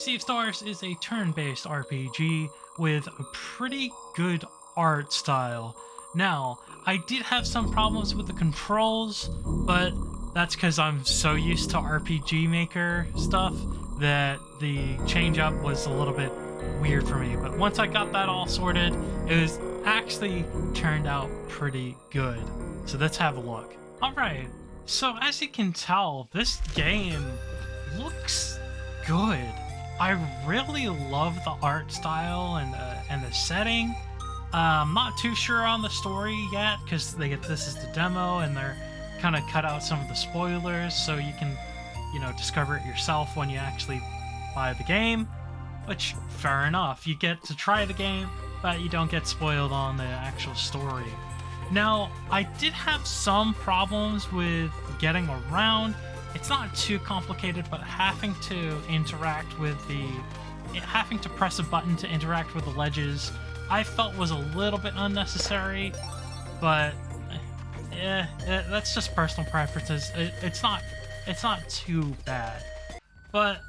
Sea of Stars is a turn-based RPG with a pretty good art style. Now, I did have some problems with the controls, but that's because I'm so used to RPG Maker stuff that the change up was a little bit weird for me. But once I got that all sorted, it was actually turned out pretty good. So let's have a look. Alright, so as you can tell, this game looks good. I really love the art style and the setting. I'm not too sure on the story yet because this is the demo and they're kind of cut out some of the spoilers so you can, discover it yourself when you actually buy the game. Which, fair enough, you get to try the game, but you don't get spoiled on the actual story. Now, I did have some problems with getting around. It's not too complicated, but having to press a button to interact with the ledges, I felt was a little bit unnecessary, but that's just personal preferences. It's not too bad. But,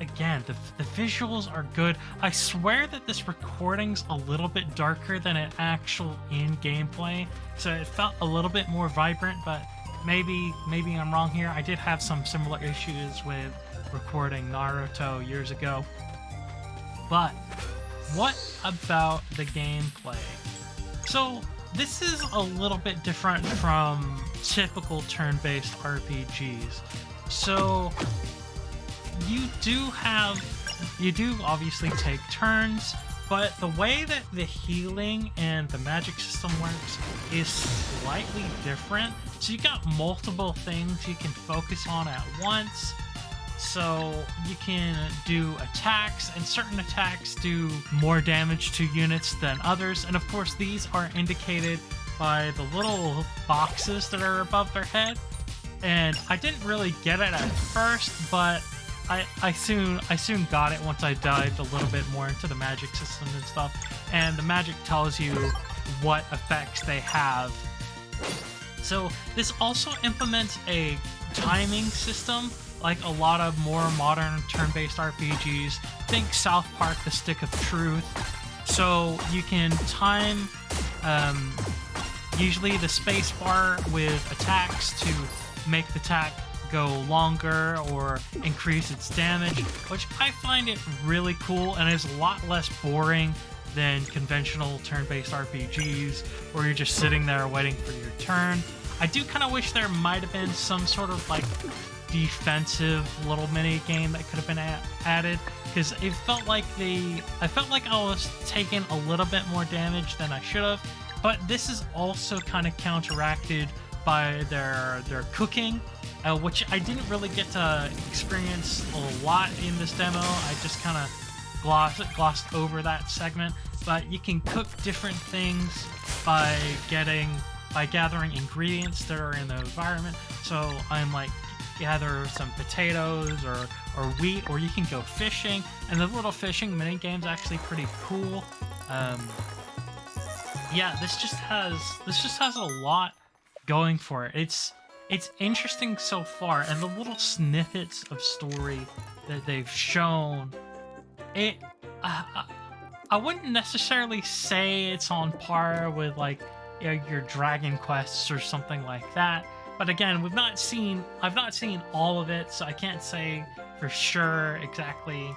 again, the visuals are good. I swear that this recording's a little bit darker than an actual in-gameplay, so it felt a little bit more vibrant, but maybe I'm wrong here. I did have some similar issues with recording Naruto years ago. But, what about the gameplay? So, this is a little bit different from typical turn-based RPGs. So, you do obviously take turns, but the way that the healing and the magic system works is slightly different. So you got multiple things you can focus on at once. So you can do attacks, and certain attacks do more damage to units than others. And of course, these are indicated by the little boxes that are above their head. And I didn't really get it at first, but I soon got it once I dived a little bit more into the magic system and stuff. And the magic tells you what effects they have. So this also implements a timing system, like a lot of more modern turn-based RPGs. Think South Park: The Stick of Truth. So you can time usually the space bar with attacks to make the attack go longer or increase its damage, which I find it really cool and is a lot less boring than conventional turn-based RPGs where you're just sitting there waiting for your turn. I do kind of wish there might have been some sort of defensive little mini game that could have been added, because it felt like I was taking a little bit more damage than I should have. But this is also kind of counteracted by their cooking, which I didn't really get to experience a lot in this demo. I just kind of glossed over that segment. But you can cook different things by gathering ingredients that are in the environment. So I'm gather some potatoes or wheat, or you can go fishing. And the little fishing mini game's actually pretty cool. Yeah, this just has a lot going for it. It's interesting so far, and the little snippets of story that they've shown, I wouldn't necessarily say it's on par with your Dragon Quests or something like that. But again, I've not seen all of it, so I can't say for sure exactly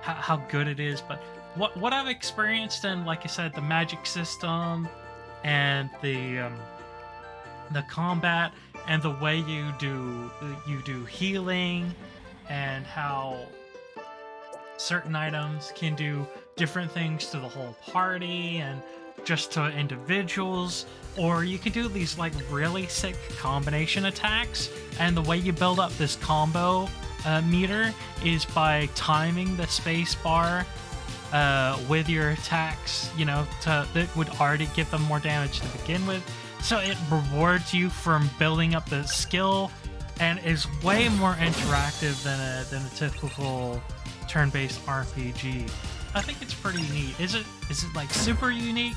how good it is. But what I've experienced, and like I said, the magic system and the combat and the way you do healing, and how certain items can do different things to the whole party and just to individuals, or you can do these really sick combination attacks. And the way you build up this combo meter is by timing the space bar with your attacks, that would already give them more damage to begin with. So it rewards you from building up the skill, and is way more interactive than a typical turn-based RPG. I think it's pretty neat. Is it super unique?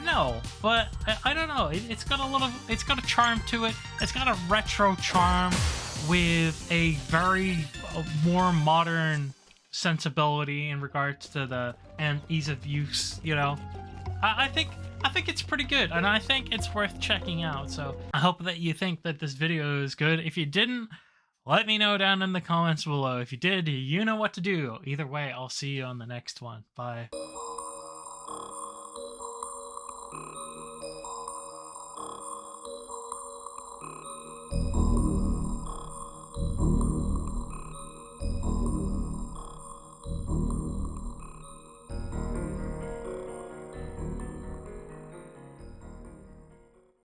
No, but I don't know. It's got a charm to it. It's got a retro charm with a very more modern sensibility in regards to the and ease of use. You know, I think it's pretty good, and I think it's worth checking out. So I hope that you think that this video is good. If you didn't, let me know down in the comments below. If you did, you know what to do. Either way, I'll see you on the next one. Bye.